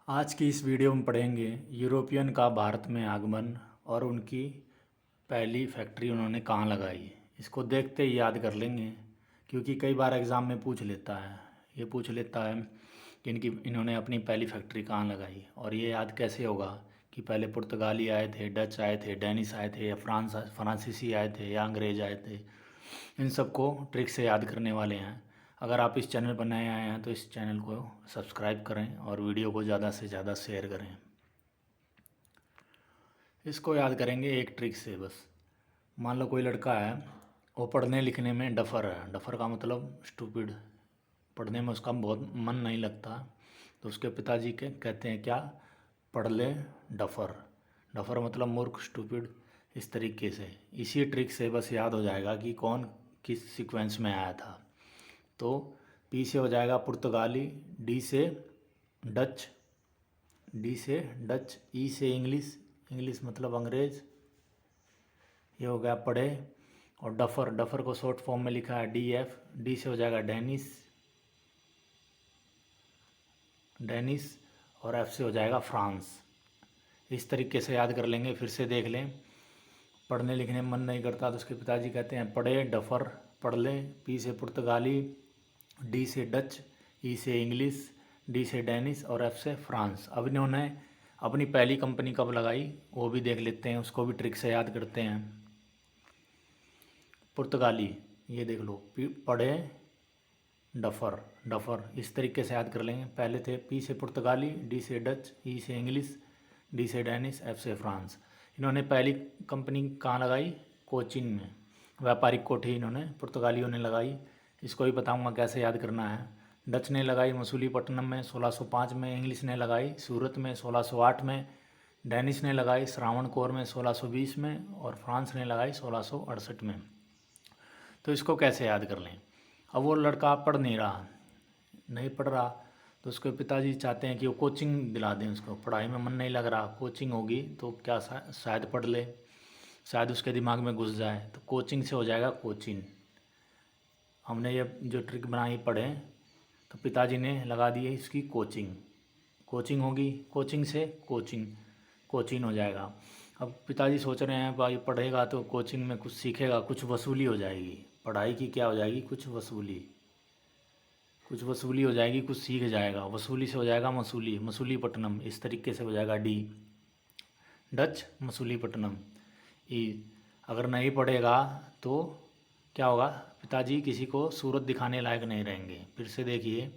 आज की इस वीडियो में पढ़ेंगे यूरोपियन का भारत में आगमन और उनकी पहली फैक्ट्री उन्होंने कहाँ लगाई। इसको देखते ही याद कर लेंगे क्योंकि कई बार एग्ज़ाम में पूछ लेता है। ये पूछ लेता है कि इन्होंने अपनी पहली फैक्ट्री कहाँ लगाई। और ये याद कैसे होगा कि पहले पुर्तगाली आए थे, डच आए थे, डेनिश आए थे, या फ्रांसीसी आए थे, या अंग्रेज आए थे। इन सबको ट्रिक से याद करने वाले हैं। अगर आप इस चैनल पर नए आए हैं तो इस चैनल को सब्सक्राइब करें और वीडियो को ज़्यादा से ज़्यादा शेयर करें। इसको याद करेंगे एक ट्रिक से बस। मान लो कोई लड़का है, वो पढ़ने लिखने में डफ़र है। डफ़र का मतलब स्टूपिड, पढ़ने में उसका बहुत मन नहीं लगता। तो उसके पिताजी के कहते हैं क्या, पढ़ ले डफ़र। डफ़र मतलब मूर्ख, स्टूपिड। इस तरीके से इसी ट्रिक से बस याद हो जाएगा कि कौन किस सीक्वेंस में आया था। तो पी से हो जाएगा पुर्तगाली, डी से डच, ई से इंग्लिश, इंग्लिश मतलब अंग्रेज, ये हो गया पढ़े। और डफ़र, डफ़र को शॉर्ट फॉर्म में लिखा है डी एफ। डी से हो जाएगा डेनिस, डेनिस, और एफ से हो जाएगा फ्रांस। इस तरीके से याद कर लेंगे। फिर से देख लें। पढ़ने लिखने में मन नहीं करता तो उसके पिताजी कहते हैं पढ़े डफ़र, पढ़ ले। पी से पुर्तगाली, डी से डच, ई से इंग्लिश, डी से डेनिस और एफ से फ्रांस। अब इन्होंने अपनी पहली कंपनी कब लगाई वो भी देख लेते हैं, उसको भी ट्रिक से याद करते हैं। पुर्तगाली, ये देख लो, पढ़े डफ़र, डफ़र इस तरीके से याद कर लेंगे। पहले थे पी से पुर्तगाली, डी से डच, ई से इंग्लिश, डी से डेनिस, एफ से फ्रांस। इन्होंने पहली कंपनी कहाँ लगाई, कोचीन में। व्यापारिक कोठी इन्होंने पुर्तगालियों ने लगाई। इसको भी बताऊंगा कैसे याद करना है। डच ने लगाई मसूलीपट्टनम में 1605 में, इंग्लिश ने लगाई सूरत में 1608 में, डेनिश ने लगाई श्रावणकोर में 1620 में, और फ्रांस ने लगाई 1668 में। तो इसको कैसे याद कर लें। अब वो लड़का पढ़ नहीं रहा, नहीं पढ़ रहा, तो उसके पिताजी चाहते हैं कि वो कोचिंग दिला दें उसको। पढ़ाई में मन नहीं लग रहा, कोचिंग होगी तो क्या शायद पढ़ ले, शायद उसके दिमाग में घुस जाए। तो कोचिंग से हो जाएगा कोचिन। हमने ये जो ट्रिक बनाई पढ़े तो पिताजी ने लगा दी है इसकी कोचिंग। कोचिंग होगी, कोचिंग से कोचिंग, कोचिन हो जाएगा। अब पिताजी सोच रहे हैं भाई पढ़ेगा तो कोचिंग में कुछ सीखेगा, कुछ वसूली हो जाएगी। पढ़ाई की क्या हो जाएगी, कुछ वसूली, कुछ वसूली हो जाएगी, कुछ सीख जाएगा। वसूली से हो जाएगा मसूली, मसूलीपट्टनम। इस तरीके से हो जाएगा डी, डच मसूलीपट्टनम। ई, अगर नहीं पढ़ेगा तो क्या होगा, पिताजी किसी को सूरत दिखाने लायक नहीं रहेंगे। फिर से देखिए,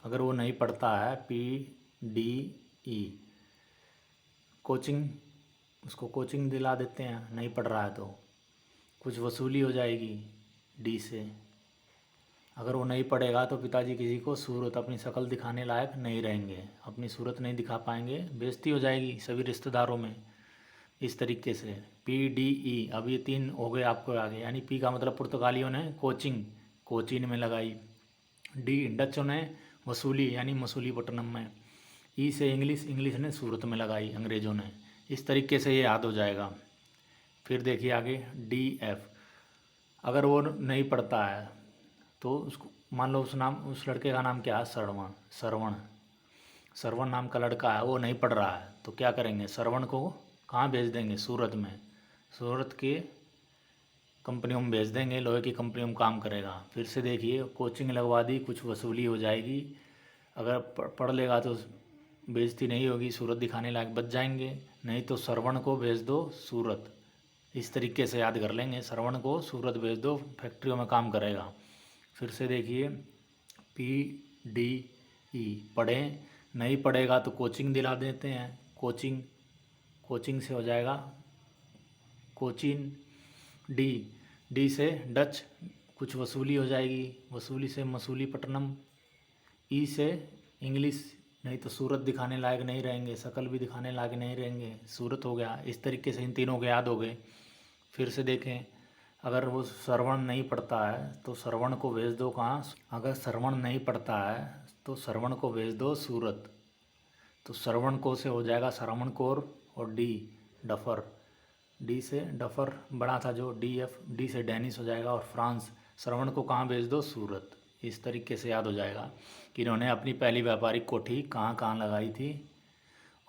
अगर वो नहीं पढ़ता है, पी डी ई, कोचिंग, उसको कोचिंग दिला देते हैं। नहीं पढ़ रहा है तो कुछ वसूली हो जाएगी डी से। अगर वो नहीं पढ़ेगा तो पिताजी किसी को सूरत, अपनी शक्ल दिखाने लायक नहीं रहेंगे, अपनी सूरत नहीं दिखा पाएंगे, बेइज्जती हो जाएगी सभी रिश्तेदारों में। इस तरीके से पी डी ई, अब ये तीन हो गए आपको आगे। यानी पी का मतलब पुर्तगालियों ने कोचिंग, कोचीन में लगाई। डी डचों ने वसूली, यानी मसूलीपट्टनम में। ई से इंग्लिश, इंग्लिश ने सूरत में लगाई अंग्रेज़ों ने। इस तरीके से ये याद हो जाएगा। फिर देखिए आगे डी एफ। अगर वो नहीं पढ़ता है तो उसको, मान लो उस लड़के का नाम क्या है, श्रवण, श्रवण, श्रवण नाम का लड़का है, वो नहीं पढ़ रहा है तो क्या करेंगे, श्रवण को कहाँ भेज देंगे, सूरत में। सूरत के कंपनियों में भेज देंगे, लोहे की कंपनियों में काम करेगा। फिर से देखिए, कोचिंग लगवा दी, कुछ वसूली हो जाएगी। अगर पढ़ लेगा तो बेइज्जती नहीं होगी, सूरत दिखाने लायक बच जाएंगे। नहीं तो श्रवण को भेज दो सूरत। इस तरीके से याद कर लेंगे, श्रवण को सूरत भेज दो, फैक्ट्रियों में काम करेगा। फिर से देखिए, पी डी ई, पढ़ें, नहीं पढ़ेगा तो कोचिंग दिला देते हैं, कोचिंग, कोचिंग से हो जाएगा कोचिन। डी, डी से डच, कुछ वसूली हो जाएगी, वसूली से मसूलीपट्टनम। ई से इंग्लिश, नहीं तो सूरत दिखाने लायक नहीं रहेंगे, शक्ल भी दिखाने लायक नहीं रहेंगे, सूरत हो गया। इस तरीके से इन तीनों के याद हो गए। फिर से देखें, अगर वो श्रवण नहीं पढ़ता है तो श्रवण को भेज दो कहाँ, अगर श्रवण नहीं पढ़ता है तो श्रवण को भेज दो सूरत। तो श्रवण को से हो जाएगा श्रवण कोर, और डी डफ़र, डी से डफ़र बड़ा था जो, डी एफ, डी से डेनिस हो जाएगा, और फ्रांस, श्रवण को कहाँ भेज दो, सूरत। इस तरीके से याद हो जाएगा कि इन्होंने अपनी पहली व्यापारिक कोठी कहाँ कहाँ लगाई थी,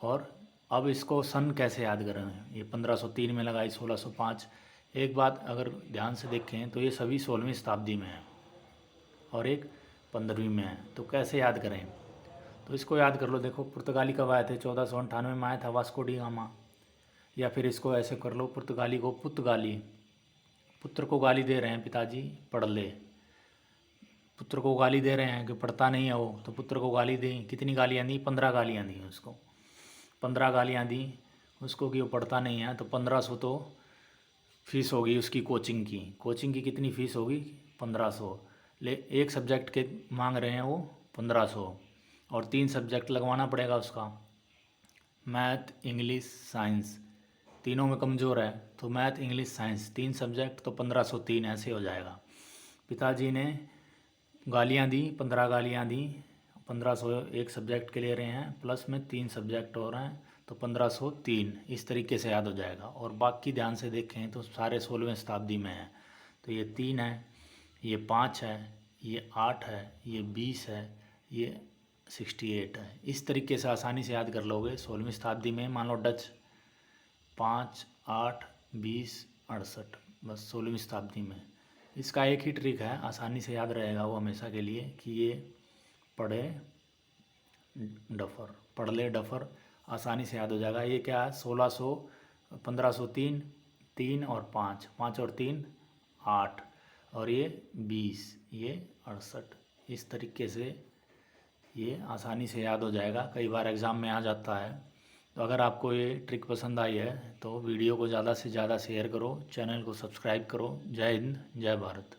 और अब इसको सन कैसे याद करें, ये 1503 में लगाई, 1605। एक बात अगर ध्यान से देखें तो ये सभी 16वीं शताब्दी में है और एक 15वीं में है, तो कैसे याद करें। तो इसको याद कर लो। देखो पुर्तगाली कब आए थे, 1498 में आया था वास्को डी गामा। या फिर इसको ऐसे कर लो, पुर्तगाली को पुर्तगाली, पुत्र को गाली दे रहे हैं पिताजी पढ़ ले, पुत्र को गाली दे रहे हैं कि पढ़ता नहीं है वो, तो पुत्र को गाली दी। कितनी गालियाँ दी, 15 गालियाँ दी उसको, 15 गालियाँ दी उसको कि वो पढ़ता नहीं है। तो 1500 तो फीस होगी उसकी कोचिंग की। कोचिंग की कितनी फ़ीस होगी, 1500। ले एक सब्जेक्ट के मांग रहे हैं वो 1500, और 3 सब्जेक्ट लगवाना पड़ेगा उसका, मैथ इंग्लिश साइंस, तीनों में कमज़ोर है तो मैथ इंग्लिश साइंस 3 सब्जेक्ट, तो 1503 ऐसे हो जाएगा। पिताजी ने गालियाँ दी, 15 गालियाँ दी, 1500 एक सब्जेक्ट के ले रहे हैं, प्लस में 3 सब्जेक्ट और हैं, तो 1503 इस तरीके से याद हो जाएगा। और बाकी ध्यान से देखें तो सारे 16वीं शताब्दी में हैं। तो ये 3 है, ये 5 है, ये 8 है, ये 20 है, ये 68 है। इस तरीके से आसानी से याद कर लोगे 16वीं शताब्दी में। मान लो डच 5, 8, 20, 68, बस 16वीं शताब्दी में। इसका एक ही ट्रिक है, आसानी से याद रहेगा वो हमेशा के लिए, कि ये पढ़े डफर, पढ़ ले डफर, आसानी से याद हो जाएगा। ये क्या है, 1600, 1503, 3 और 5, 5 और 3 8, और ये 20, ये 68। इस तरीके से ये आसानी से याद हो जाएगा, कई बार एग्ज़ाम में आ जाता है। तो अगर आपको ये ट्रिक पसंद आई है तो वीडियो को ज़्यादा से ज़्यादा शेयर करो, चैनल को सब्सक्राइब करो। जय हिंद, जय भारत।